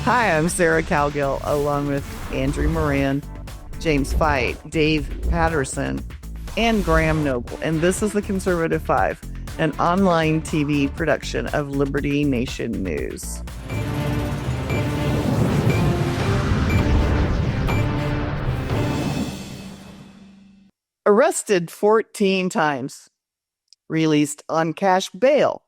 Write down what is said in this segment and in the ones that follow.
Hi, I'm Sarah Cowgill, along with Andrew Moran, James Fight, Dave Patterson, and Graham Noble. And this is the Conservative Five, an online TV production of Liberty Nation News. Arrested 14 times. Released on cash bail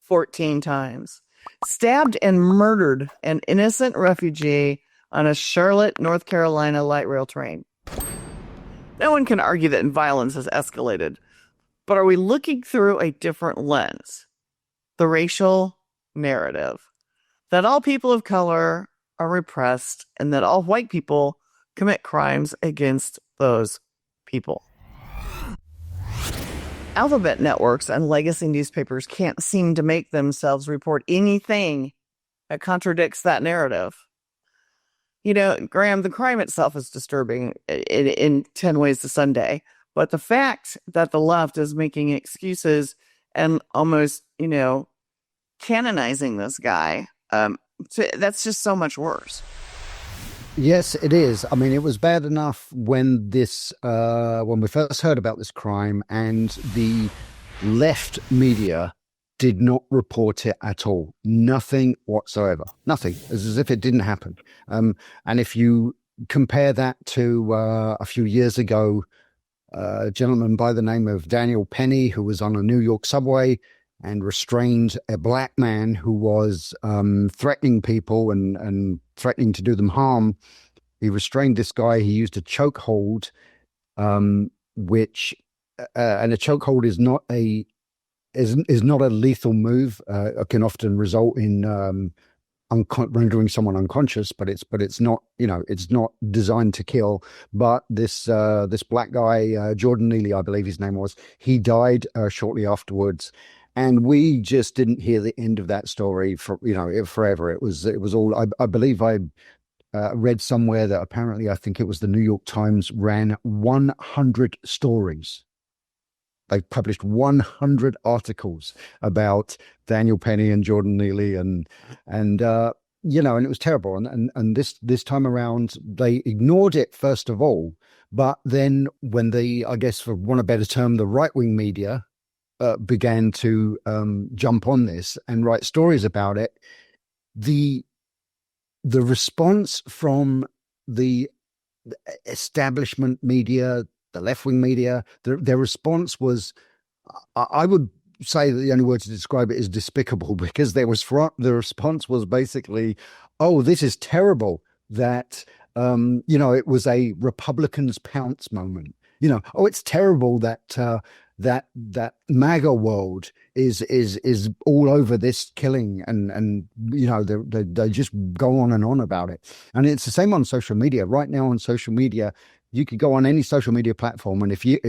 14 times. Stabbed and murdered an innocent refugee on a Charlotte, North Carolina light rail train. No one can argue that violence has escalated, but are we looking through a different lens? The racial narrative that all people of color are repressed and that all white people commit crimes against those people. Alphabet networks and legacy newspapers can't seem to make themselves report anything that contradicts that narrative. You know, Graham, the crime itself is disturbing in 10 ways to Sunday, but the fact that the left is making excuses and almost, canonizing this guy, that's just so much worse. Yes, it is. I mean, it was bad enough when when we first heard about this crime and the left media did not report it at all. Nothing whatsoever. Nothing. As if it didn't happen. And if you compare that to a few years ago, a gentleman by the name of Daniel Penny, who was on a New York subway and restrained a black man who was threatening people and threatening to do them harm. He restrained this guy. He used a chokehold, and a chokehold is not a lethal move. It can often result in rendering someone unconscious, but it's not it's not designed to kill. But this black guy, Jordan Neely, I believe his name was, he died shortly afterwards. And we just didn't hear the end of that story for forever. It was all. I believe I read somewhere that apparently I think it was the New York Times ran 100 stories. They published 100 articles about Daniel Penny and Jordan Neely, and it was terrible. And this time around, they ignored it first of all, but then when I guess for want of a better term, the right wing media began to jump on this and write stories about it, the response from the establishment media, the left-wing media, their response was, I would say that the only word to describe it is despicable, because the response was basically, oh, this is terrible that it was a Republicans pounce moment. Oh, it's terrible that that MAGA world is all over this killing, and they just go on and on about it. And it's the same on social media. Right now on social media, you could go on any social media platform, and if you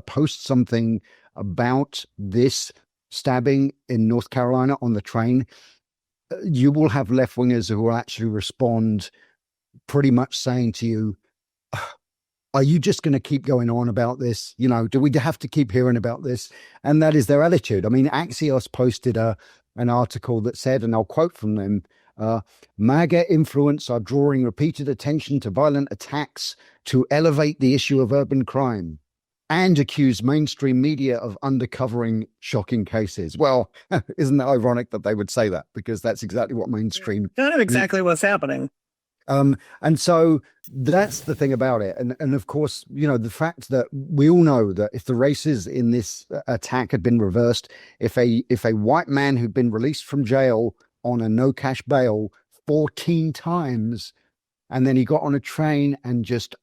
post something about this stabbing in North Carolina on the train, you will have left-wingers who will actually respond pretty much saying to you, are you just going to keep going on about this? Do we have to keep hearing about this? And that is their attitude. I mean, Axios posted an article that said, and I'll quote from them, MAGA influence are drawing repeated attention to violent attacks to elevate the issue of urban crime and accuse mainstream media of undercovering shocking cases. Well, isn't that ironic that they would say that? Because that's exactly what mainstream... Kind of exactly what's happening. And so that's the thing about it. And of course, the fact that we all know that if the races in this attack had been reversed, if a white man who'd been released from jail on a no cash bail 14 times, and then he got on a train and just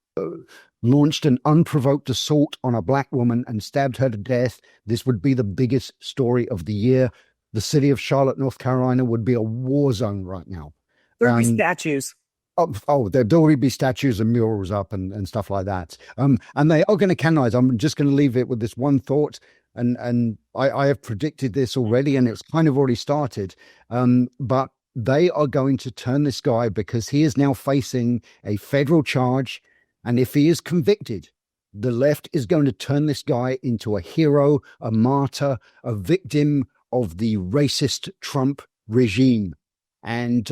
launched an unprovoked assault on a black woman and stabbed her to death, this would be the biggest story of the year. The city of Charlotte, North Carolina would be a war zone right now. There'd be statues. There'll already be statues and murals up and stuff like that. And they are going to canonize. I'm just going to leave it with this one thought. And I have predicted this already, and it's kind of already started. But they are going to turn this guy, because he is now facing a federal charge. And if he is convicted, the left is going to turn this guy into a hero, a martyr, a victim of the racist Trump regime. and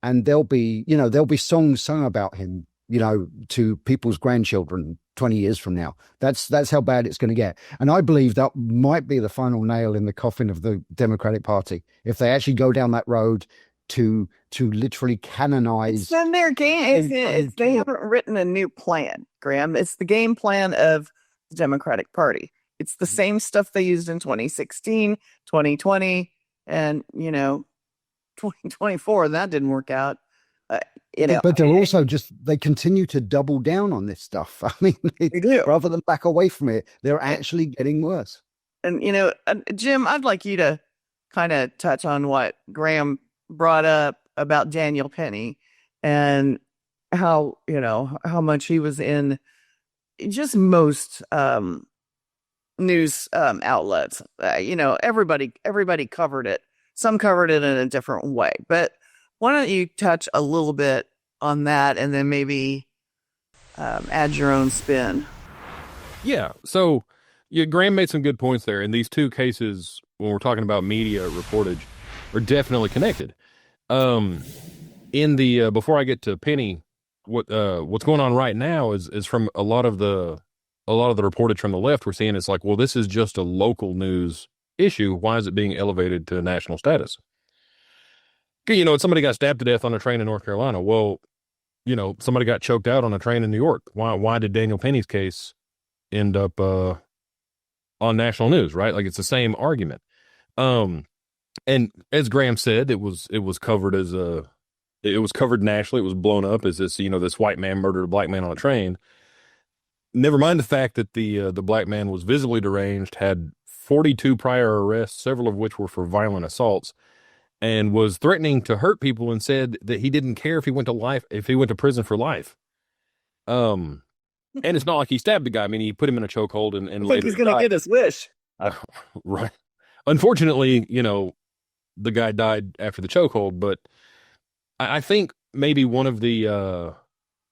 there'll be songs sung about him, to people's grandchildren 20 years from now. That's how bad it's going to get. And I believe that might be the final nail in the coffin of the Democratic Party if they actually go down that road to literally It's canonize. in their game. They haven't written a new plan, Graham. It's the game plan of the Democratic Party. It's the same stuff they used in 2016, 2020, and 2024. That didn't work out. But they're also they continue to double down on this stuff. I mean, they do. Rather than back away from it, they're actually getting worse. And Jim, I'd like you to kind of touch on what Graham brought up about Daniel Penny and how much he was in just most news outlets. Everybody covered it. Some covered it in a different way, but why don't you touch a little bit on that and then maybe add your own spin? Yeah. So Graham made some good points there. And these two cases, when we're talking about media reportage, are definitely connected. Before I get to Penny, what's going on right now is from a lot of the reportage from the left, we're seeing it's like, well, this is just a local news issue. Why is it being elevated to national status? Somebody got stabbed to death on a train in North Carolina. Well, somebody got choked out on a train in New York. Why did Daniel Penny's case end up on national news, right? Like, it's the same argument. And as Graham said, it was covered it was covered nationally. It was blown up as this, this white man murdered a black man on a train. Never mind the fact that the black man was visibly deranged, had 42 prior arrests, several of which were for violent assaults, and was threatening to hurt people, and said that he didn't care if he went to prison for life. And it's not like he stabbed the guy. I mean, he put him in a chokehold and I think he's going to get his wish. Right. Unfortunately, the guy died after the chokehold, but I think maybe one of the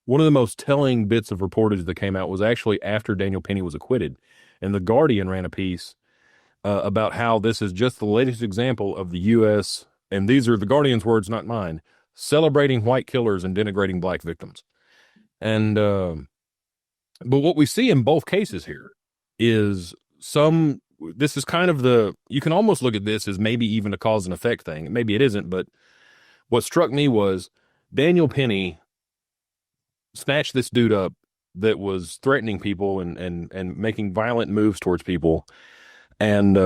most telling bits of reportage that came out was actually after Daniel Penny was acquitted, and The Guardian ran a piece about how this is just the latest example of the U.S., and these are The Guardian's words, not mine, celebrating white killers and denigrating black victims. And but what we see in both cases here is this is kind of you can almost look at this as maybe even a cause and effect thing. Maybe it isn't, but what struck me was Daniel Penny snatched this dude up that was threatening people and making violent moves towards people. And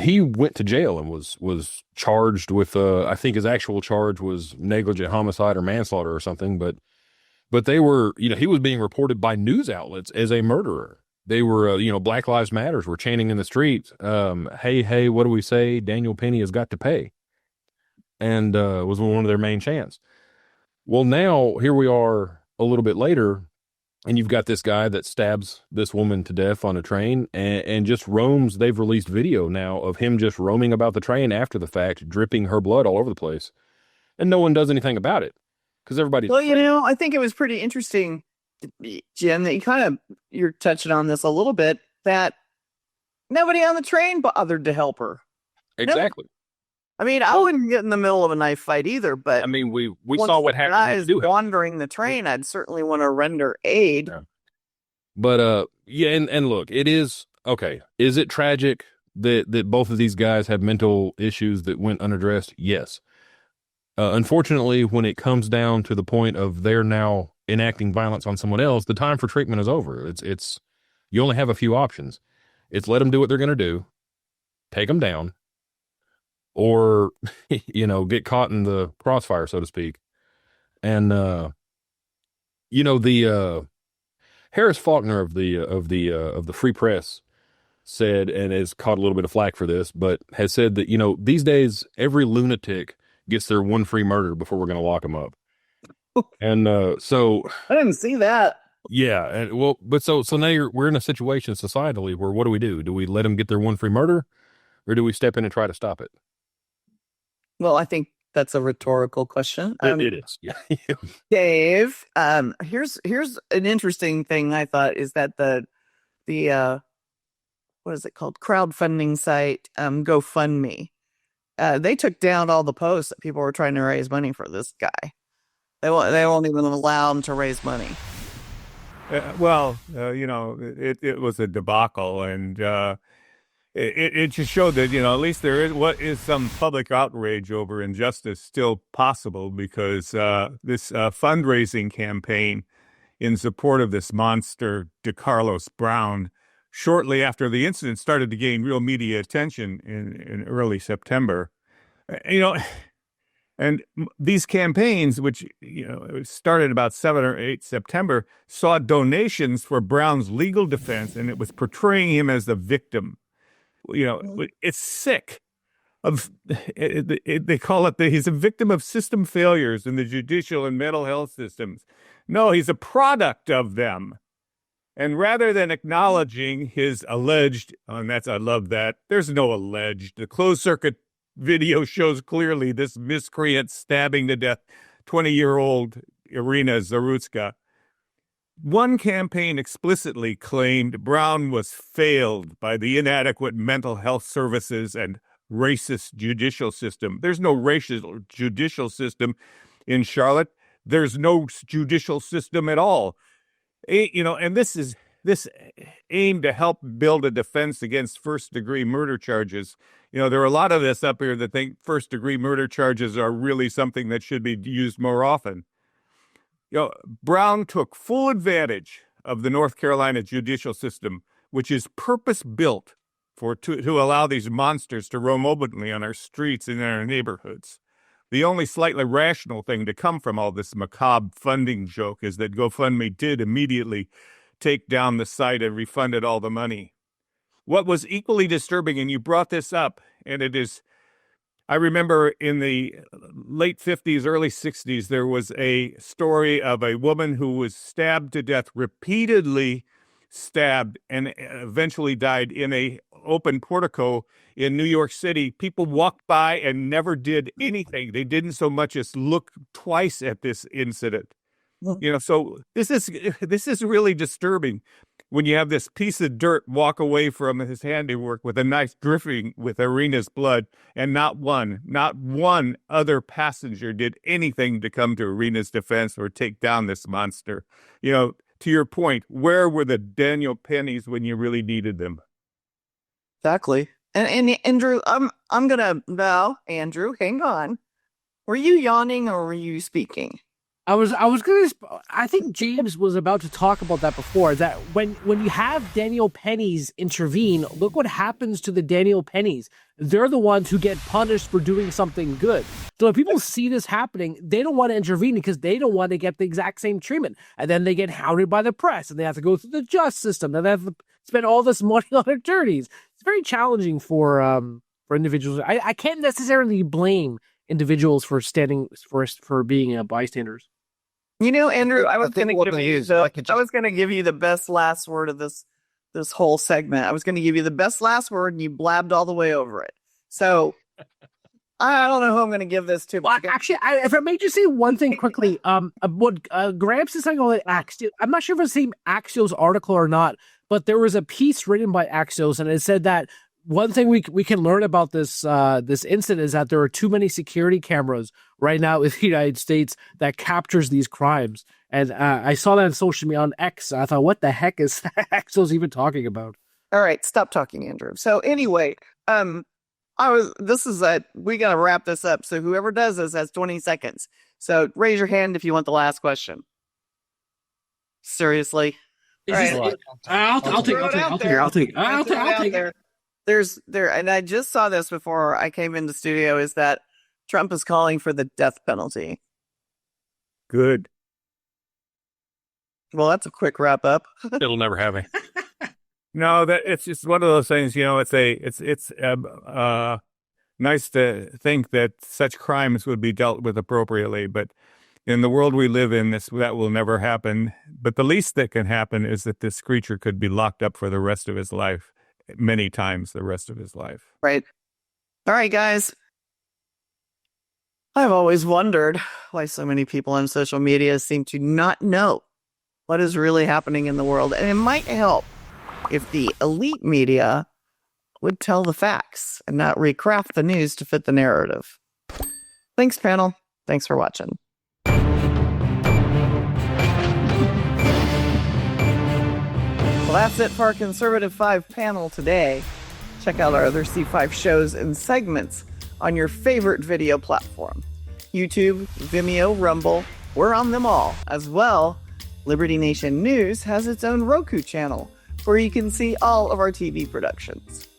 he went to jail and was charged with, I think his actual charge was negligent homicide or manslaughter or something. But they were, he was being reported by news outlets as a murderer. They were, Black Lives Matters were chanting in the streets. Hey, what do we say? Daniel Penny has got to pay. And was one of their main chants. Well, now here we are a little bit later, and you've got this guy that stabs this woman to death on a train and just roams. They've released video now of him just roaming about the train after the fact, dripping her blood all over the place. And no one does anything about it because everybody's. Well, I think it was pretty interesting, Jim, that you're touching on this a little bit, that nobody on the train bothered to help her. Exactly. I mean, I wouldn't get in the middle of a knife fight either, but I mean, we saw what happened. I was wandering the train. I'd certainly want to render aid. Yeah. But and look, it is okay. Is it tragic that both of these guys have mental issues that went unaddressed? Yes. Unfortunately, when it comes down to the point of they're now enacting violence on someone else, the time for treatment is over. It's you only have a few options. It's let them do what they're going to do, take them down, or get caught in the crossfire, so to speak. And the Harris Faulkner of the Free Press said, and has caught a little bit of flack for this, but has said that these days every lunatic gets their one free murder before we're going to lock them up. And so I didn't see that. Yeah, and but so now we're in a situation societally where what do? Do we let them get their one free murder, or do we step in and try to stop it? Well, I think that's a rhetorical question. It is. Yeah. Dave, here's an interesting thing I thought is that the what is it called? Crowdfunding site, GoFundMe, they took down all the posts that people were trying to raise money for this guy. They won't even allow him to raise money. It was a debacle, and it just showed that, at least there is some public outrage over injustice still possible, because this fundraising campaign in support of this monster, DeCarlos Brown, shortly after the incident, started to gain real media attention in early September. And these campaigns, which started about 7 or 8 September, saw donations for Brown's legal defense, and it was portraying him as the victim. It's sick. They call it he's a victim of system failures in the judicial and mental health systems. No, he's a product of them. And rather than acknowledging his alleged, and I love that, there's no alleged. The closed circuit video shows clearly this miscreant stabbing to death 20-year-old Irina Zarutska. One campaign explicitly claimed Brown was failed by the inadequate mental health services and racist judicial system. There's no racist judicial system in Charlotte. There's no judicial system at all. And this aimed to help build a defense against first-degree murder charges. There are a lot of us up here that think first-degree murder charges are really something that should be used more often. Brown took full advantage of the North Carolina judicial system, which is purpose-built to allow these monsters to roam openly on our streets and in our neighborhoods. The only slightly rational thing to come from all this macabre funding joke is that GoFundMe did immediately take down the site and refunded all the money. What was equally disturbing, and you brought this up, and it is, I remember in the late 50s, early 60s, there was a story of a woman who was stabbed to death, repeatedly stabbed, and eventually died in a open portico in New York City. People walked by and never did anything. They didn't so much as look twice at this incident. So this is really disturbing when you have this piece of dirt walk away from his handiwork with a knife dripping with Irina's blood, and not one other passenger did anything to come to Irina's defense or take down this monster. To your point, where were the Daniel pennies when you really needed them? Exactly. And Andrew, I'm gonna now, Andrew, hang on. Were you yawning or were you speaking? I think James was about to talk about that before, that when you have Daniel pennies intervene, look what happens to the Daniel pennies. They're the ones who get punished for doing something good. So if people see this happening, they don't want to intervene because they don't want to get the exact same treatment. And then they get hounded by the press, and they have to go through the justice system, and they have to spend all this money on attorneys. It's very challenging for individuals. I can't necessarily blame individuals for being bystanders. Andrew, I was going to give you the best last word of this whole segment. I was going to give you the best last word, and you blabbed all the way over it. So I don't know who I'm going to give this to. Well, actually, if I may just say one thing quickly, what Gramps is saying on Axios, I'm not sure if it's the same Axios article or not, but there was a piece written by Axios, and it said that one thing we can learn about this incident is that there are too many security cameras right now in the United States that captures these crimes. And I saw that on social media on X. I thought, what the heck is Axios even talking about? All right, stop talking, Andrew. So anyway, we gotta wrap this up. So whoever does this has 20 seconds. So raise your hand if you want the last question. Seriously. I'll take it. And I just saw this before I came into studio, is that Trump is calling for the death penalty. Good. Well, that's a quick wrap up. It'll never happen. No, that it's just one of those things. It's nice to think that such crimes would be dealt with appropriately, but in the world we live in, that will never happen. But the least that can happen is that this creature could be locked up for the rest of his life, many times the rest of his life. Right. All right, guys. I've always wondered why so many people on social media seem to not know what is really happening in the world. And it might help if the elite media would tell the facts and not recraft the news to fit the narrative. Thanks, panel. Thanks for watching. Well, that's it for our Conservative 5 panel today. Check out our other C5 shows and segments on your favorite video platform. YouTube, Vimeo, Rumble, we're on them all. As well, Liberty Nation News has its own Roku channel where you can see all of our TV productions.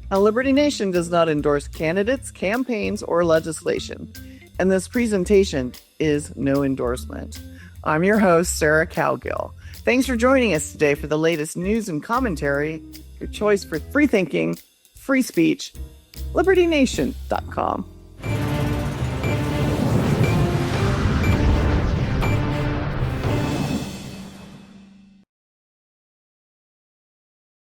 Now, Liberty Nation does not endorse candidates, campaigns, or legislation, and this presentation is no endorsement. I'm your host, Sarah Cowgill. Thanks for joining us today for the latest news and commentary, your choice for free thinking, free speech, libertynation.com.